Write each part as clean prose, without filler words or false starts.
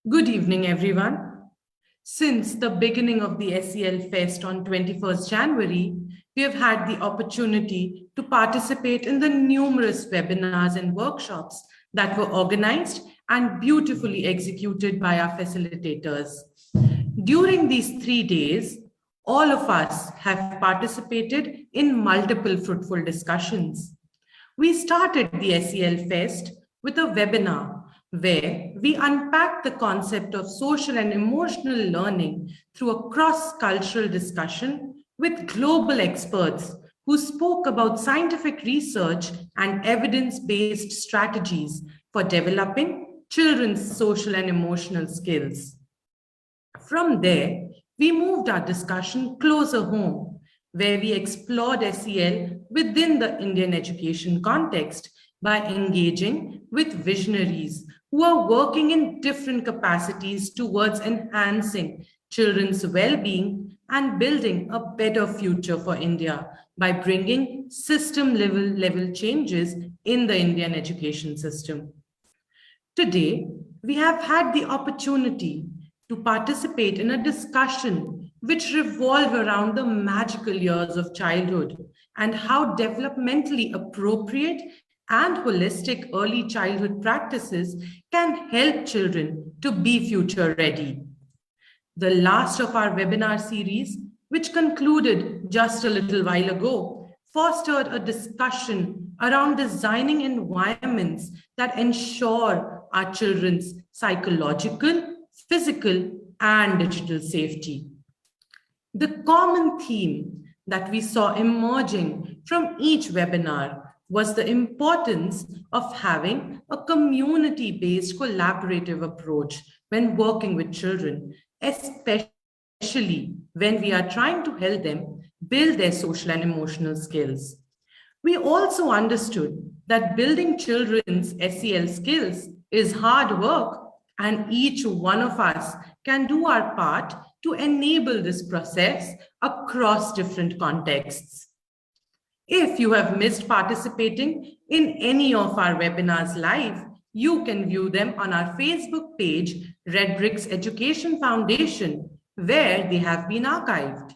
Good evening, everyone. Since the beginning of the SEL Fest on 21st January, we have had the opportunity to participate in the numerous webinars and workshops that were organized and beautifully executed by our facilitators. During these 3 days, all of us have participated in multiple fruitful discussions. We started the SEL Fest with a webinar where we unpacked the concept of social and emotional learning through a cross-cultural discussion with global experts who spoke about scientific research and evidence-based strategies for developing children's social and emotional skills. From there, we moved our discussion closer home, where we explored SEL within the Indian education context by engaging with visionaries who are working in different capacities towards enhancing children's well-being and building a better future for India by bringing system-level changes in the Indian education system. Today, we have had the opportunity to participate in a discussion which revolves around the magical years of childhood and how developmentally appropriate and holistic early childhood practices can help children to be future ready. The last of our webinar series, which concluded just a little while ago, fostered a discussion around designing environments that ensure our children's psychological, physical, and digital safety. The common theme that we saw emerging from each webinar was the importance of having a community-based collaborative approach when working with children, especially when we are trying to help them build their social and emotional skills. We also understood that building children's SEL skills is hard work, and each one of us can do our part to enable this process across different contexts. If you have missed participating in any of our webinars live, you can view them on our Facebook page, Redbricks Education Foundation, where they have been archived.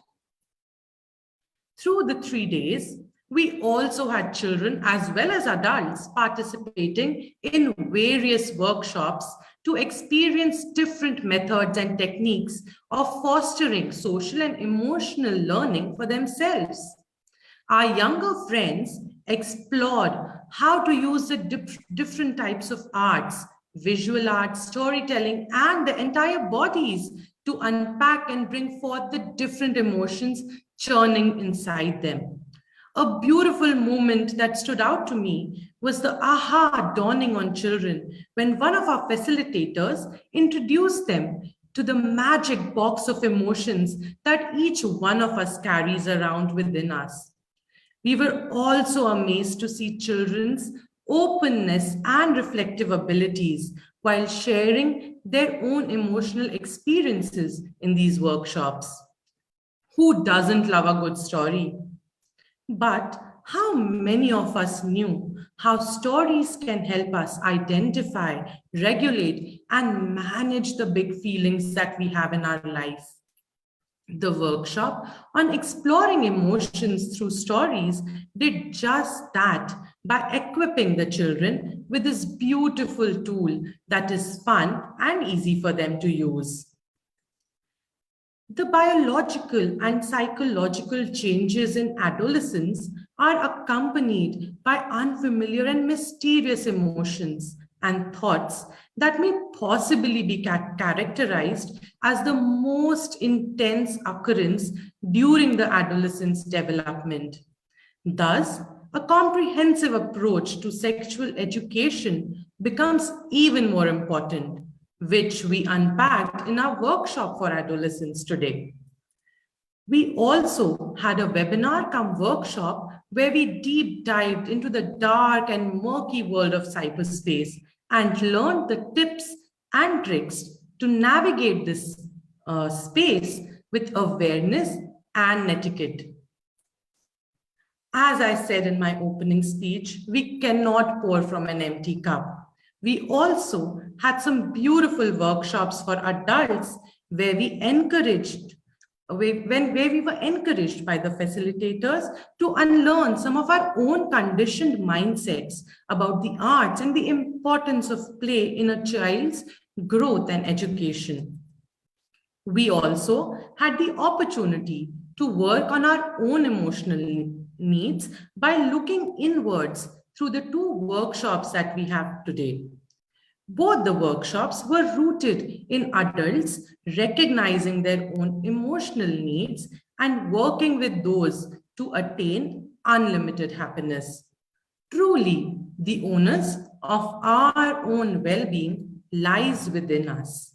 Through the 3 days, we also had children as well as adults participating in various workshops to experience different methods and techniques of fostering social and emotional learning for themselves. Our younger friends explored how to use the different types of arts, visual arts, storytelling, and the entire bodies to unpack and bring forth the different emotions churning inside them. A beautiful moment that stood out to me was the aha dawning on children when one of our facilitators introduced them to the magic box of emotions that each one of us carries around within us. We were also amazed to see children's openness and reflective abilities while sharing their own emotional experiences in these workshops. Who doesn't love a good story? But how many of us knew how stories can help us identify, regulate, and manage the big feelings that we have in our life? The workshop on exploring emotions through stories did just that by equipping the children with this beautiful tool that is fun and easy for them to use. The biological and psychological changes in adolescence are accompanied by unfamiliar and mysterious emotions and thoughts that may possibly be characterized as the most intense occurrence during the adolescent's development. Thus, a comprehensive approach to sexual education becomes even more important, which we unpacked in our workshop for adolescents today. We also had a webinar cum workshop where we deep dived into the dark and murky world of cyberspace and learned the tips and tricks to navigate this space with awareness and etiquette. As I said in my opening speech, we cannot pour from an empty cup. We also had some beautiful workshops for adults where where we were encouraged by the facilitators to unlearn some of our own conditioned mindsets about the arts and the importance of play in a child's growth and education. We also had the opportunity to work on our own emotional needs by looking inwards through the two workshops that we have today. Both the workshops were rooted in adults recognizing their own emotional needs and working with those to attain unlimited happiness. Truly, the onus of our own well being lies within us.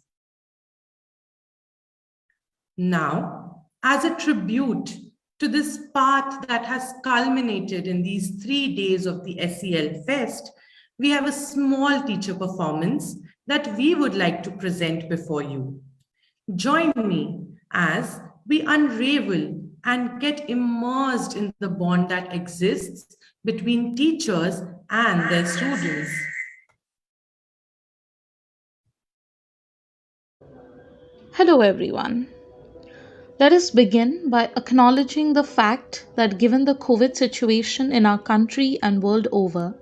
Now, as a tribute to this path that has culminated in these 3 days of the SEL Fest, we have a small teacher performance that we would like to present before you. Join me as we unravel and get immersed in the bond that exists between teachers and their students. Hello, everyone. Let us begin by acknowledging the fact that given the COVID situation in our country and world over,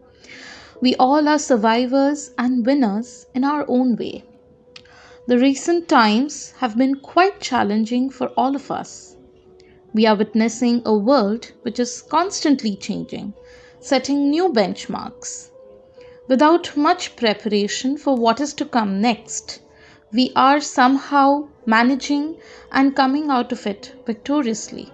we all are survivors and winners in our own way. The recent times have been quite challenging for all of us. We are witnessing a world which is constantly changing, setting new benchmarks. Without much preparation for what is to come next, we are somehow managing and coming out of it victoriously.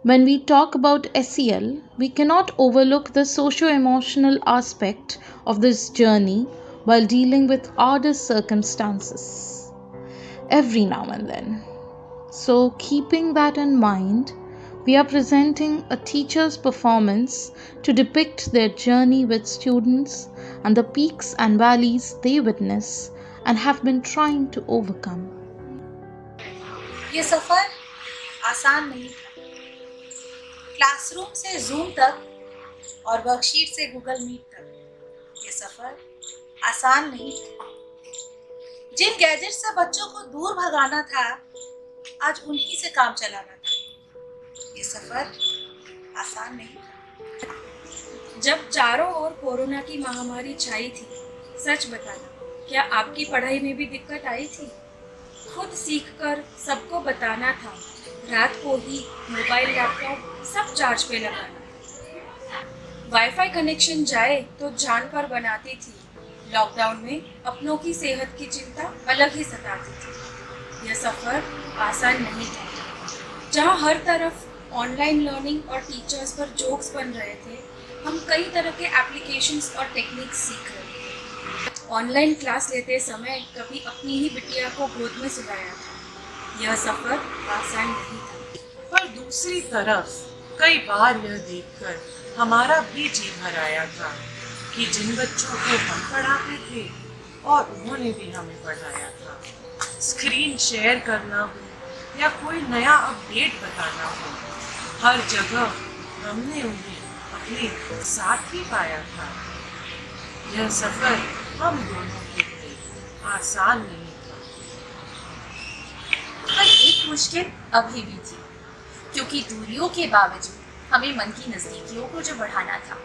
When we talk about SEL, we cannot overlook the socio emotional aspect of this journey while dealing with oddest circumstances every now and then. So, keeping that in mind, we are presenting a teacher's performance to depict their journey with students and the peaks and valleys they witness and have been trying to overcome. ये सफ़र आसान नहीं था। Classroom से zoom तक और worksheet से Google meet तक ये सफ़र आसान नहीं था। जिन गैजेट से बच्चों को दूर भगाना था, आज उन्हीं से काम चलाना था। ये सफ़र आसान नहीं था। जब चारों ओर कोरोना की महामारी छाई थी, सच बताना, क्या आपकी पढ़ाई में भी दिक्कत आई थी? खुद सीखकर सबको बताना था, रात को ही मोबाइल लैपटॉप सब चार्ज पे लगाना। वाईफाई कनेक्शन जाए तो जान पर बनाती थी। लॉकडाउन में अपनों की सेहत की चिंता अलग ही सताती थी। यह सफ़र आसान नहीं था। जहाँ हर तरफ ऑनलाइन लर्निंग और टीचर्स पर जोक्स बन रहे थे, हम कई तरह के एप्लीकेशंस और टेक्निक्स सीख रहे थे। ऑनलाइन क्लास लेते समय कभी अपनी ही बिटिया को गोद में सुलाया था। यह सफ़र आसान नहीं था। पर दूसरी तरफ कई बार यह देखकर हमारा भी जी भर आया था कि जिन बच्चों को हम पढ़ाते थे और उन्होंने भी हमें पढ़ाया था, स्क्रीन शेयर करना हो या कोई नया अपडेट बताना हो, हर जगह हमने उन्हें अपने साथ ही पाया था। यह सफ़र हम दोनों के लिए आसान नहीं था। पर एक मुश्किल अभी भी थी, क्योंकि दूरियों के बावजूद हमें मन की नज़दीकियों को जो बढ़ाना था,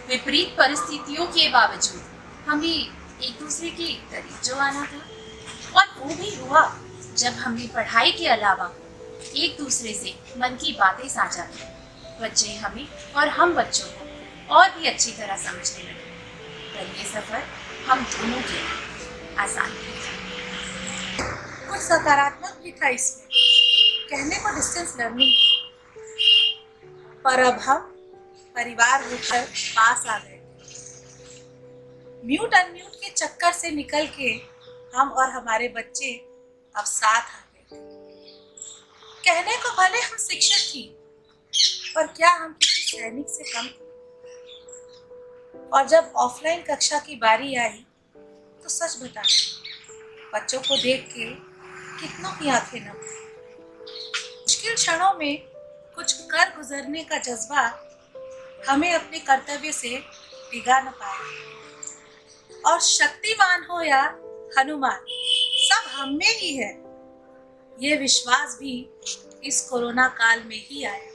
विपरीत परिस्थितियों के बावजूद हमें एक दूसरे के करीब जो आना था। और वो भी हुआ जब हमने पढ़ाई के अलावा एक दूसरे से मन की बातें साझा की। बच्चे हमें और हम बच्चों को और भी अच्छी तरह समझने लगे। पर ये सफ़र हम दोनों के लिए आसान नहीं। कुछ सकारात्मक भी था इसमें। कहने को डिस्टेंस लर्निंग थी, पर अब हम परिवार होकर पास आ गए। म्यूट अनम्यूट के चक्कर से निकल के हम और हमारे बच्चे अब साथ आ गए। कहने को भले हम शिक्षक थी, पर क्या हम किसी सैनिक से कम थे? और जब ऑफलाइन कक्षा की बारी आई तो सच बता, बच्चों को देख के कितनों की आंखें नम। मुश्किल क्षणों में कुछ कर गुजरने का जज्बा हमें अपने कर्तव्य से डिगा न पाया। और शक्तिमान हो या हनुमान, सब हम में ही है। ये विश्वास भी इस कोरोना काल में ही आया।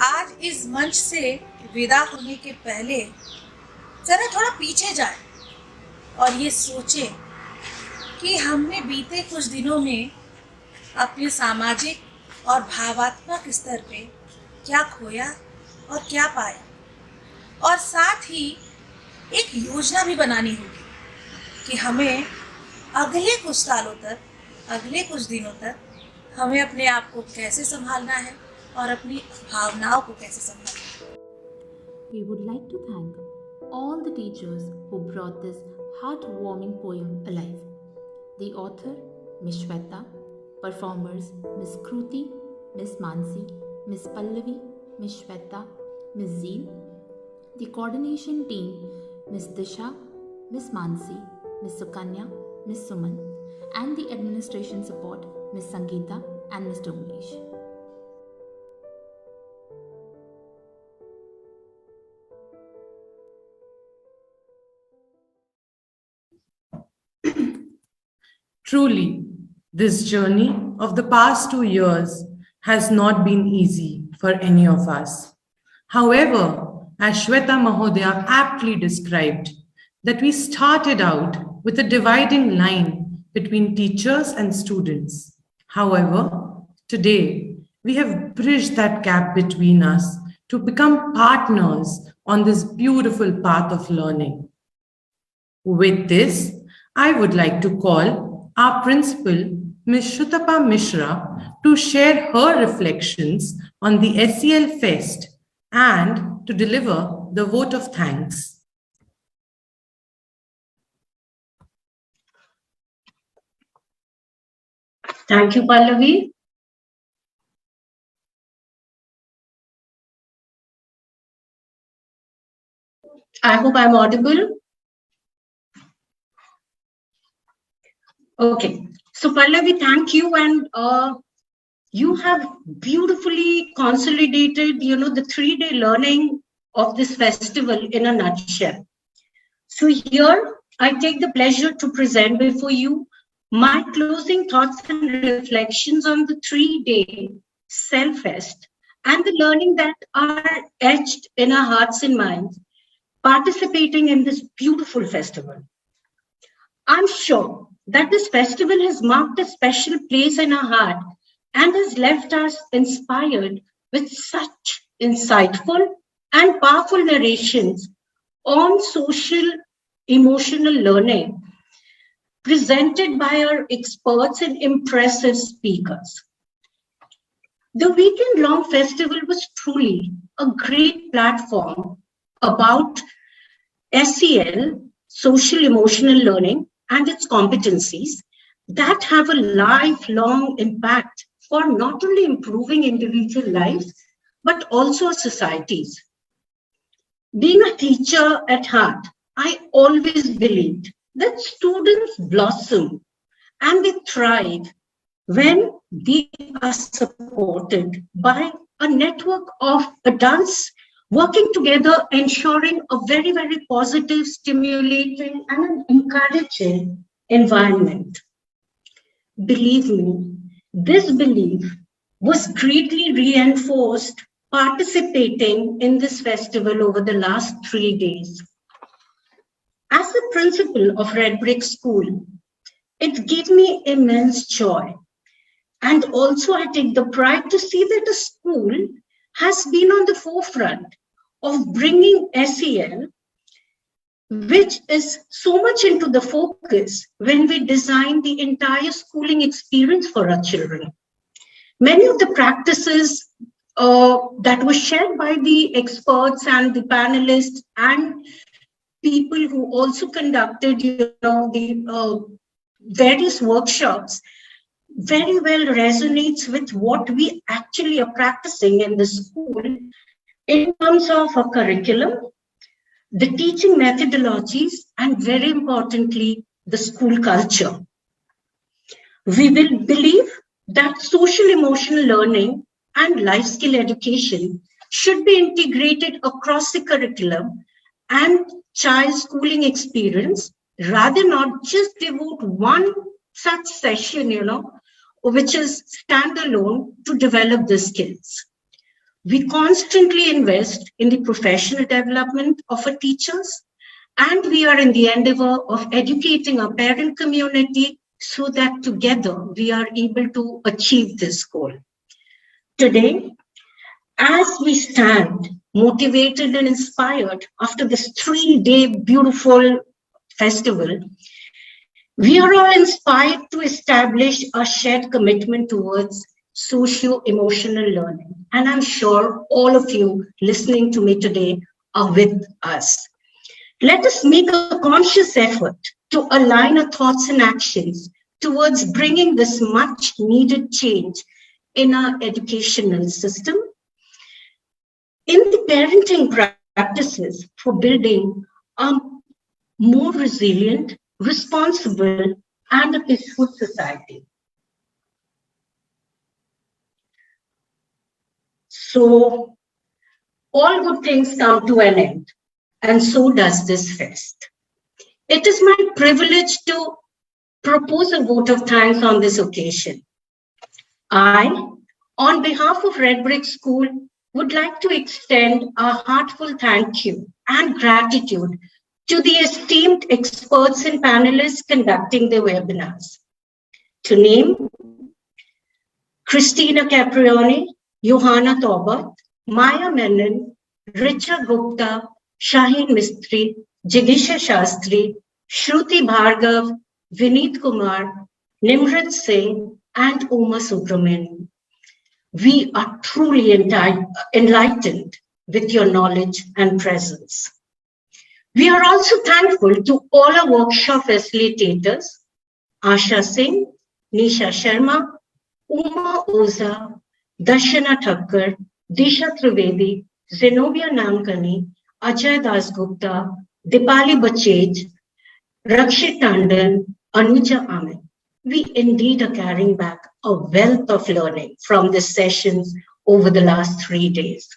आज इस मंच से विदा होने के पहले जरा थोड़ा पीछे जाए और ये सोचे कि हमने बीते कुछ दिनों में अपने सामाजिक और भावात्मक स्तर पे क्या खोया और क्या पाया, और साथ ही एक योजना भी बनानी होगी कि हमें अगले कुछ सालों तक, अगले कुछ दिनों तक हमें अपने आप को कैसे संभालना है और अपनी भावनाओं को कैसे संभालना है। We would like to thank all the teachers who brought this heartwarming poem alive. The author, Ms. Shweta, performers, Ms. Kruti, Ms. Mansi, Ms. Pallavi, Ms. Shweta, Ms. Zeel, the coordination team, Ms. Disha, Ms. Mansi, Ms. Sukanya, Ms. Suman, and the administration support, Ms. Sangeeta and Mr. Umesh. Truly, this journey of the past 2 years has not been easy for any of us. However, as Shweta Mahodaya aptly described, that we started out with a dividing line between teachers and students. However, today we have bridged that gap between us to become partners on this beautiful path of learning. With this, I would like to call our principal, Ms. Shutapa Mishra, to share her reflections on the SEL Fest and to deliver the vote of thanks. Thank you, Pallavi. I hope I'm audible. Okay. So, Pallavi, thank you. And you have beautifully consolidated, the 3-day learning of this festival in a nutshell. So here, I take the pleasure to present before you my closing thoughts and reflections on the 3-day Self-Fest and the learning that are etched in our hearts and minds, participating in this beautiful festival. I'm sure that this festival has marked a special place in our heart and has left us inspired with such insightful and powerful narrations on social emotional learning presented by our experts and impressive speakers. The weekend-long festival was truly a great platform about SEL, social emotional learning, and its competencies that have a lifelong impact for not only improving individual lives, but also societies. Being a teacher at heart, I always believed that students blossom and they thrive when they are supported by a network of adults working together, ensuring a very, very positive, stimulating, and an encouraging environment. Believe me, this belief was greatly reinforced participating in this festival over the last 3 days. As the principal of Redbricks School, it gave me immense joy. And also I take the pride to see that the school has been on the forefront of bringing SEL, which is so much into the focus when we design the entire schooling experience for our children. Many of the practices that were shared by the experts and the panelists and people who also conducted, the various workshops very well resonates with what we actually are practicing in the school in terms of a curriculum, the teaching methodologies, and very importantly, the school culture. We will believe that social emotional learning and life skill education should be integrated across the curriculum and child schooling experience, rather not just devote one such session, which is standalone to develop the skills. We constantly invest in the professional development of our teachers, and we are in the endeavor of educating our parent community so that together we are able to achieve this goal. Today, as we stand motivated and inspired after this 3-day beautiful festival, we are all inspired to establish a shared commitment towards socio-emotional learning. And I'm sure all of you listening to me today are with us. Let us make a conscious effort to align our thoughts and actions towards bringing this much needed change in our educational system, in the parenting practices for building a more resilient, responsible, and a peaceful society. So, all good things come to an end, and so does this fest. It is my privilege to propose a vote of thanks on this occasion. I, on behalf of Redbricks School, would like to extend a heartfelt thank you and gratitude to the esteemed experts and panelists conducting the webinars. To name, Christina Caprioni, Johanna Taubat, Maya Menon, Richa Gupta, Shaheen Mistry, Jigisha Shastri, Shruti Bhargav, Vineet Kumar, Nimrat Singh, and Uma Subramanian. We are truly enlightened with your knowledge and presence. We are also thankful to all our workshop facilitators, Asha Singh, Nisha Sharma, Uma Oza, Darshana Thakkar, Disha Trivedi, Zenobia Namkani, Ajay Dasgupta, Dipali Bachej, Rakshit Tandon, Anuja Amit. We indeed are carrying back a wealth of learning from the sessions over the last 3 days.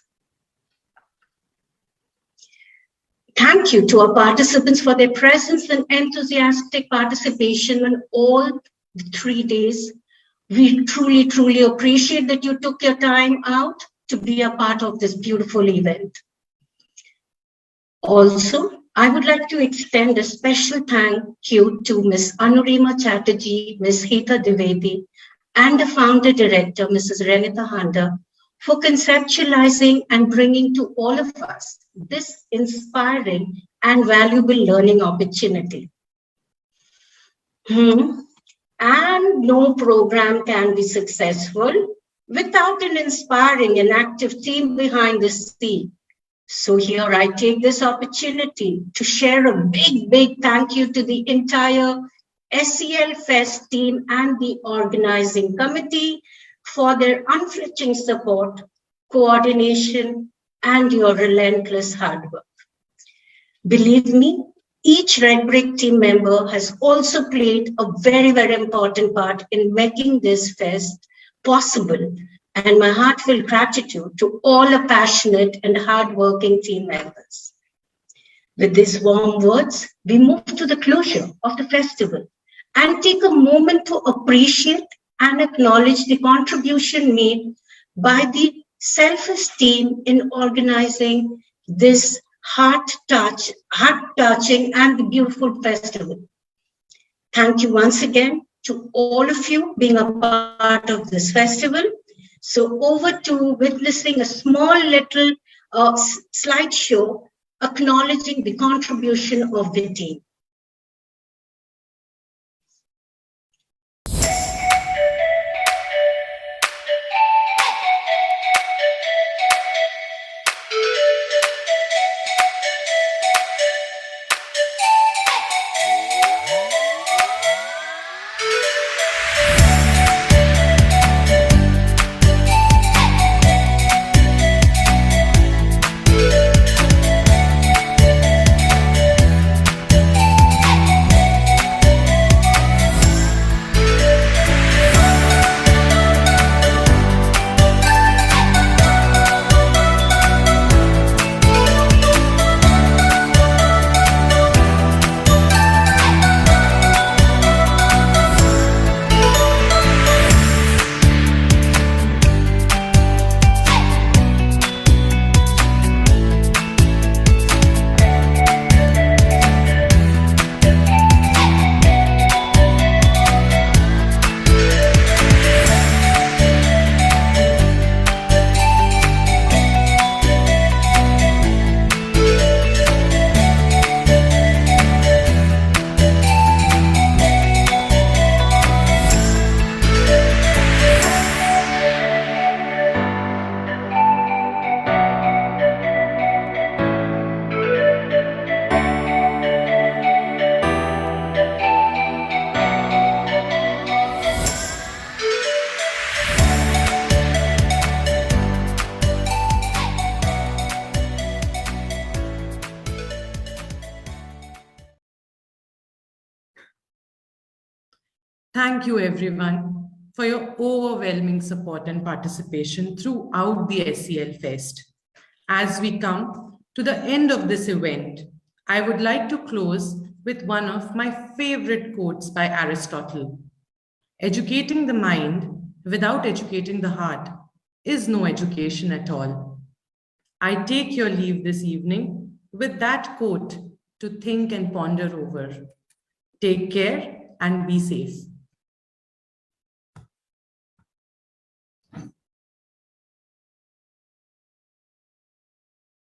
Thank you to our participants for their presence and enthusiastic participation in all the 3 days. We truly, truly appreciate that you took your time out to be a part of this beautiful event. Also, I would like to extend a special thank you to Ms. Anurima Chatterjee, Ms. Hita Dwivedi, and the founder director, Mrs. Renita Handa, for conceptualizing and bringing to all of us this inspiring and valuable learning opportunity. And no program can be successful without an inspiring and active team behind the scene. So here I take this opportunity to share a big thank you to the entire SEL Fest team and the organizing committee for their unflinching support, coordination, and your relentless hard work. Believe me, each Redbrick team member has also played a very important part in making this fest possible, and my heartfelt gratitude to all the passionate and hardworking team members. With these warm words, we move to the closure of the festival and take a moment to appreciate and acknowledge the contribution made by the selfless team in organizing this heart-touching and the beautiful festival. Thank you once again to all of you being a part of this festival. So over to witnessing a small little slideshow acknowledging the contribution of the team. Thank you, everyone, for your overwhelming support and participation throughout the SEL Fest. As we come to the end of this event, I would like to close with one of my favorite quotes by Aristotle. Educating the mind without educating the heart is no education at all. I take your leave this evening with that quote to think and ponder over. Take care and be safe.